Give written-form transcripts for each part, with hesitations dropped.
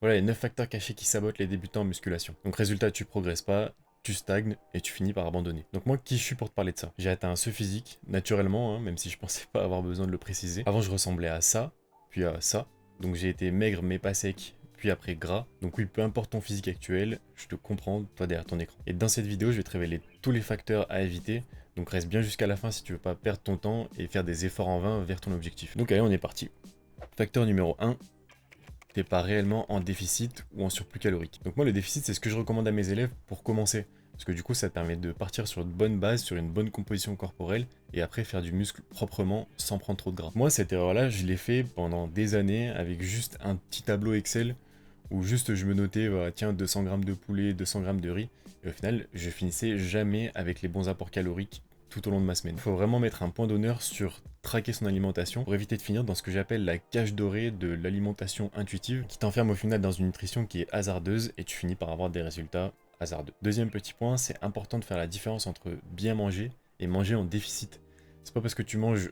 Voilà les 9 facteurs cachés qui sabotent les débutants en musculation. Donc résultat, tu progresses pas, tu stagnes et tu finis par abandonner. Donc moi, qui je suis pour te parler de ça? J'ai atteint ce physique, naturellement, hein, même si je pensais pas avoir besoin de le préciser. Avant, je ressemblais à ça, puis à ça. Donc j'ai été maigre mais pas sec, puis après gras. Donc oui, peu importe ton physique actuel, je te comprends, toi derrière ton écran. Et dans cette vidéo, je vais te révéler tous les facteurs à éviter. Donc reste bien jusqu'à la fin si tu veux pas perdre ton temps et faire des efforts en vain vers ton objectif. Donc allez, on est parti. Facteur numéro 1, t'es pas réellement en déficit ou en surplus calorique. Donc moi le déficit c'est ce que je recommande à mes élèves pour commencer. Parce que du coup ça te permet de partir sur une bonne base, sur une bonne composition corporelle, et après faire du muscle proprement sans prendre trop de gras. Moi cette erreur là je l'ai fait pendant des années avec juste un petit tableau Excel où juste je me notais, tiens 200 grammes de poulet, 200 grammes de riz, et au final je finissais jamais avec les bons apports caloriques tout au long de ma semaine. Il faut vraiment mettre un point d'honneur sur traquer son alimentation pour éviter de finir dans ce que j'appelle la cage dorée de l'alimentation intuitive qui t'enferme au final dans une nutrition qui est hasardeuse et tu finis par avoir des résultats hasardeux. Deuxième petit point, c'est important de faire la différence entre bien manger et manger en déficit. C'est pas parce que tu manges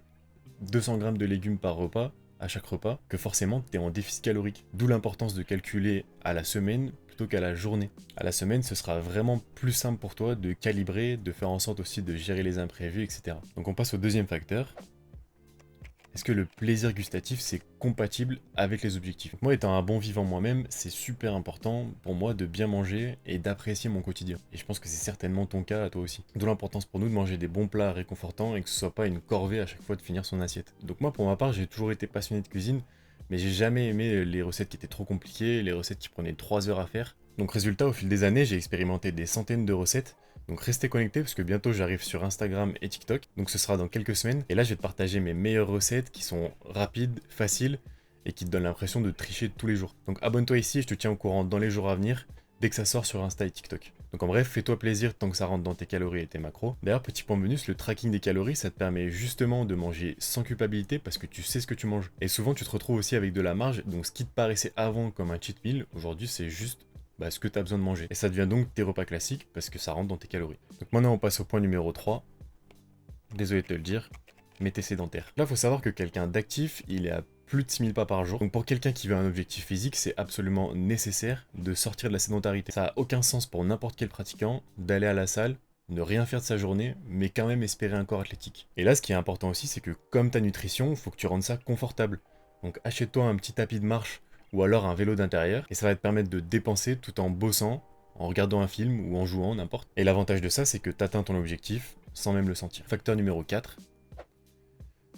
200 grammes de légumes par repas à chaque repas que forcément tu es en déficit calorique. D'où l'importance de calculer à la semaine plutôt qu'à la journée. À la semaine, ce sera vraiment plus simple pour toi de calibrer, de faire en sorte aussi de gérer les imprévus, etc. Donc on passe au deuxième facteur. Est-ce que le plaisir gustatif c'est compatible avec les objectifs? Moi étant un bon vivant moi-même, c'est super important pour moi de bien manger et d'apprécier mon quotidien. Et je pense que c'est certainement ton cas à toi aussi. D'où l'importance pour nous de manger des bons plats réconfortants et que ce soit pas une corvée à chaque fois de finir son assiette. Donc moi pour ma part j'ai toujours été passionné de cuisine, mais j'ai jamais aimé les recettes qui étaient trop compliquées, les recettes qui prenaient 3 heures à faire. Donc résultat, au fil des années, j'ai expérimenté des centaines de recettes. Donc restez connectés parce que bientôt j'arrive sur Instagram et TikTok. Donc ce sera dans quelques semaines. Et là, je vais te partager mes meilleures recettes qui sont rapides, faciles et qui te donnent l'impression de tricher tous les jours. Donc abonne-toi ici, je te tiens au courant dans les jours à venir dès que ça sort sur Insta et TikTok. Donc en bref, fais-toi plaisir tant que ça rentre dans tes calories et tes macros. D'ailleurs, petit point bonus, le tracking des calories, ça te permet justement de manger sans culpabilité parce que tu sais ce que tu manges. Et souvent, tu te retrouves aussi avec de la marge, donc ce qui te paraissait avant comme un cheat meal, aujourd'hui c'est juste ce que tu as besoin de manger. Et ça devient donc tes repas classiques parce que ça rentre dans tes calories. Donc maintenant, on passe au point numéro 3. Désolé de te le dire, mais t'es sédentaire. Là, il faut savoir que quelqu'un d'actif, il est à plus de 6000 pas par jour. Donc pour quelqu'un qui veut un objectif physique, c'est absolument nécessaire de sortir de la sédentarité. Ça a aucun sens pour n'importe quel pratiquant d'aller à la salle, ne rien faire de sa journée, mais quand même espérer un corps athlétique. Et là, ce qui est important aussi, c'est que comme ta nutrition, il faut que tu rendes ça confortable. Donc achète-toi un petit tapis de marche ou alors un vélo d'intérieur, et ça va te permettre de dépenser tout en bossant, en regardant un film ou en jouant, n'importe. Et l'avantage de ça, c'est que tu atteins ton objectif sans même le sentir. Facteur numéro 4,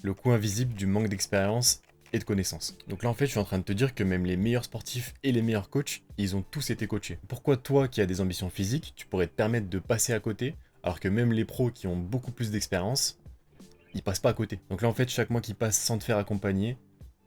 le coût invisible du manque d'expérience et de connaissances. Donc là en fait je suis en train de te dire que même les meilleurs sportifs et les meilleurs coachs, ils ont tous été coachés. Pourquoi toi qui as des ambitions physiques, tu pourrais te permettre de passer à côté, alors que même les pros qui ont beaucoup plus d'expérience, ils passent pas à côté. Donc là en fait chaque mois qui passe sans te faire accompagner,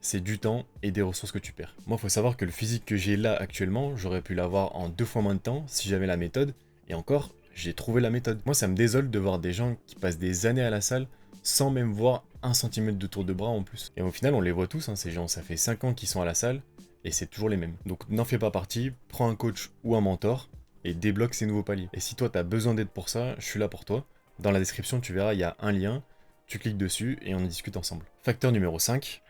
c'est du temps et des ressources que tu perds. Moi, il faut savoir que le physique que j'ai là actuellement, j'aurais pu l'avoir en 2 fois moins de temps si j'avais la méthode. Et encore, j'ai trouvé la méthode. Moi, ça me désole de voir des gens qui passent des années à la salle sans même voir 1 centimètre de tour de bras en plus. Et au final, on les voit tous, hein, ces gens. Ça fait 5 ans qu'ils sont à la salle et c'est toujours les mêmes. Donc n'en fais pas partie, prends un coach ou un mentor et débloque ces nouveaux paliers. Et si toi, tu as besoin d'aide pour ça, je suis là pour toi. Dans la description, tu verras, il y a un lien. Tu cliques dessus et on en discute ensemble. Facteur numéro 5.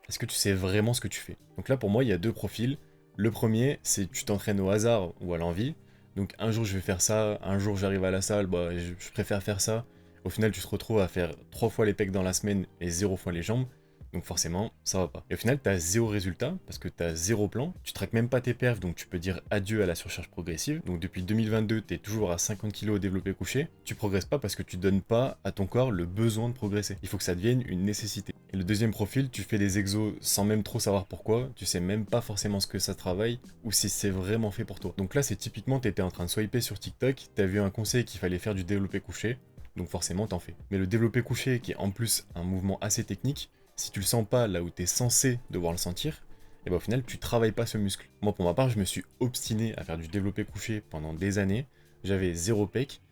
Est-ce que tu sais vraiment ce que tu fais? Donc là, pour moi, il y a deux profils. Le premier, c'est tu t'entraînes au hasard ou à l'envie. Donc un jour, je vais faire ça, un jour, j'arrive à la salle, je préfère faire ça. Au final, tu te retrouves à faire 3 fois les pecs dans la semaine et 0 fois les jambes. Donc forcément, ça va pas. Et au final, tu as zéro résultat parce que tu as zéro plan. Tu traques même pas tes perfs, donc tu peux dire adieu à la surcharge progressive. Donc depuis 2022, tu es toujours à 50 kg au développé couché. Tu progresses pas parce que tu donnes pas à ton corps le besoin de progresser. Il faut que ça devienne une nécessité. Et le deuxième profil, tu fais des exos sans même trop savoir pourquoi. Tu sais même pas forcément ce que ça travaille ou si c'est vraiment fait pour toi. Donc là, c'est typiquement, tu étais en train de swiper sur TikTok, tu as vu un conseil qu'il fallait faire du développé couché. Donc forcément, t'en fais. Mais le développé couché, qui est en plus un mouvement assez technique, si tu le sens pas là où tu es censé devoir le sentir, et au final tu travailles pas ce muscle. Moi pour ma part je me suis obstiné à faire du développé couché pendant des années, j'avais zéro pec,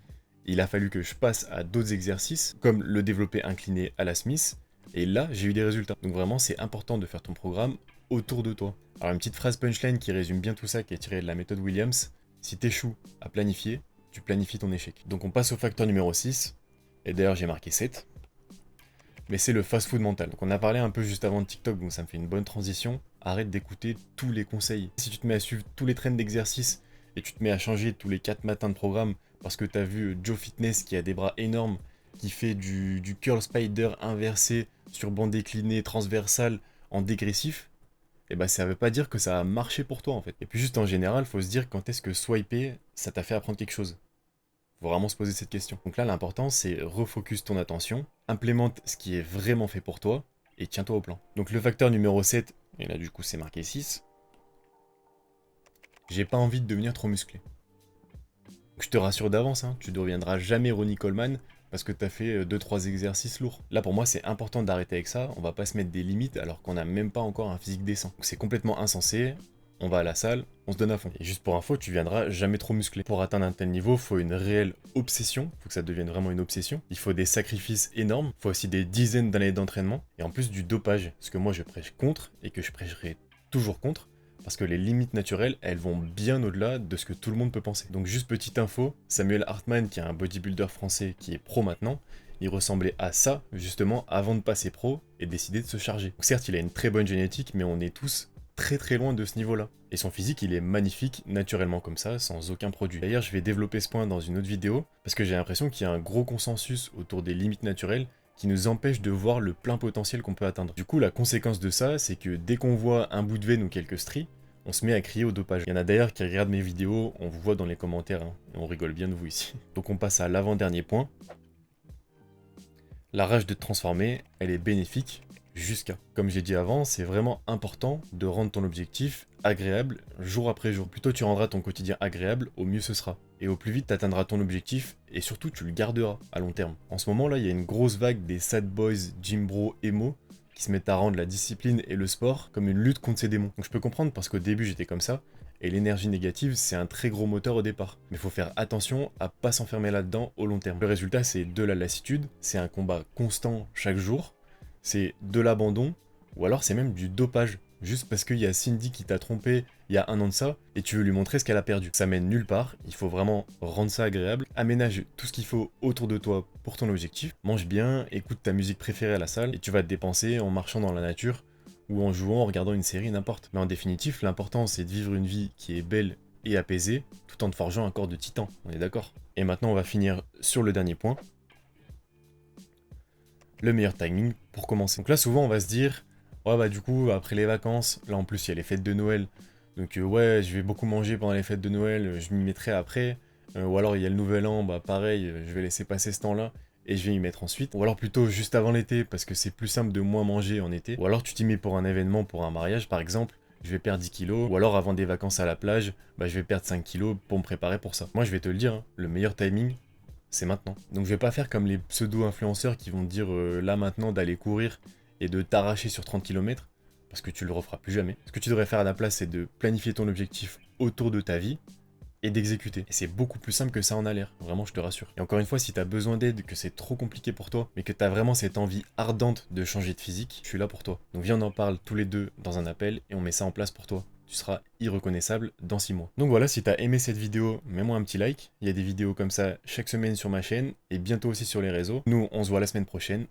il a fallu que je passe à d'autres exercices comme le développé incliné à la Smith, et là j'ai eu des résultats. Donc vraiment c'est important de faire ton programme autour de toi. Alors une petite phrase punchline qui résume bien tout ça, qui est tirée de la méthode Williams: si t'échoues à planifier, tu planifies ton échec. Donc on passe au facteur numéro 6, et d'ailleurs j'ai marqué 7. Mais c'est le fast-food mental. Donc on a parlé un peu juste avant de TikTok, donc ça me fait une bonne transition. arrête d'écouter tous les conseils. Si tu te mets à suivre tous les trends d'exercice et tu te mets à changer tous les 4 matins de programme parce que tu as vu Joe Fitness qui a des bras énormes, qui fait du curl spider inversé sur banc décliné transversal en dégressif, et bah ça veut pas dire que ça a marché pour toi en fait. Et puis juste en général, faut se dire quand est-ce que swiper, ça t'a fait apprendre quelque chose. Faut vraiment se poser cette question. Donc là, l'important, c'est refocus ton attention, implémente ce qui est vraiment fait pour toi, et tiens-toi au plan. Donc le facteur numéro 7, et là du coup c'est marqué 6, j'ai pas envie de devenir trop musclé. Donc, je te rassure d'avance, hein, tu ne deviendras jamais Ronnie Coleman parce que tu as fait 2-3 exercices lourds. Là pour moi c'est important d'arrêter avec ça, on va pas se mettre des limites alors qu'on n'a même pas encore un physique décent. Donc c'est complètement insensé, on va à la salle, on se donne à fond. Et juste pour info, tu viendras jamais trop musclé. Pour atteindre un tel niveau, il faut une réelle obsession, il faut que ça devienne vraiment une obsession. Il faut des sacrifices énormes, il faut aussi des dizaines d'années d'entraînement, et en plus du dopage, ce que moi je prêche contre, et que je prêcherai toujours contre, parce que les limites naturelles, elles vont bien au-delà de ce que tout le monde peut penser. Donc juste petite info, Samuel Hartmann, qui est un bodybuilder français qui est pro maintenant, il ressemblait à ça, justement, avant de passer pro et décider de se charger. Donc certes, il a une très bonne génétique, mais on est tous très très loin de ce niveau-là. Et son physique, il est magnifique, naturellement comme ça, sans aucun produit. D'ailleurs, je vais développer ce point dans une autre vidéo, parce que j'ai l'impression qu'il y a un gros consensus autour des limites naturelles qui nous empêche de voir le plein potentiel qu'on peut atteindre. Du coup, la conséquence de ça, c'est que dès qu'on voit un bout de veine ou quelques stries, on se met à crier au dopage. Il y en a d'ailleurs qui regardent mes vidéos, on vous voit dans les commentaires, hein, et on rigole bien de vous ici. Donc on passe à l'avant-dernier point. La rage de te transformer, elle est bénéfique jusqu'à. Comme j'ai dit avant, c'est vraiment important de rendre ton objectif agréable jour après jour. Plus tôt tu rendras ton quotidien agréable, au mieux ce sera. Et au plus vite tu atteindras ton objectif, et surtout tu le garderas à long terme. En ce moment là, il y a une grosse vague des sad boys, gym bro, emo, qui se mettent à rendre la discipline et le sport comme une lutte contre ces démons. Donc je peux comprendre parce qu'au début j'étais comme ça, et l'énergie négative c'est un très gros moteur au départ. Mais il faut faire attention à pas s'enfermer là-dedans au long terme. Le résultat c'est de la lassitude, c'est un combat constant chaque jour, c'est de l'abandon, ou alors c'est même du dopage. Juste parce qu'il y a Cindy qui t'a trompé il y a un an de ça, et tu veux lui montrer ce qu'elle a perdu. Ça mène nulle part, il faut vraiment rendre ça agréable. Aménage tout ce qu'il faut autour de toi pour ton objectif. Mange bien, écoute ta musique préférée à la salle, et tu vas te dépenser en marchant dans la nature, ou en jouant, en regardant une série, n'importe. Mais en définitif, l'important c'est de vivre une vie qui est belle et apaisée, tout en te forgeant un corps de titan, on est d'accord. Et maintenant on va finir sur le dernier point. Le meilleur timing pour commencer. Donc là souvent on va se dire, ouais bah du coup après les vacances, là en plus il y a les fêtes de Noël, donc ouais je vais beaucoup manger pendant les fêtes de Noël, je m'y mettrai après, ou alors il y a le nouvel an, bah pareil, je vais laisser passer ce temps là, et je vais y mettre ensuite, ou alors plutôt juste avant l'été, parce que c'est plus simple de moins manger en été, ou alors tu t'y mets pour un événement, pour un mariage par exemple, je vais perdre 10 kilos, ou alors avant des vacances à la plage, bah je vais perdre 5 kilos pour me préparer pour ça. Moi je vais te le dire, hein, le meilleur timing, c'est maintenant. Donc je vais pas faire comme les pseudo-influenceurs qui vont te dire là maintenant d'aller courir et de t'arracher sur 30 km, parce que tu le referas plus jamais. Ce que tu devrais faire à la place, c'est de planifier ton objectif autour de ta vie et d'exécuter. Et c'est beaucoup plus simple que ça en a l'air, vraiment je te rassure. Et encore une fois, si t'as besoin d'aide, que c'est trop compliqué pour toi, mais que t'as vraiment cette envie ardente de changer de physique, je suis là pour toi. Donc viens on en parle tous les deux dans un appel et on met ça en place pour toi. Tu seras irreconnaissable dans 6 mois. Donc voilà, si t'as aimé cette vidéo, mets-moi un petit like. Il y a des vidéos comme ça chaque semaine sur ma chaîne et bientôt aussi sur les réseaux. Nous, on se voit la semaine prochaine.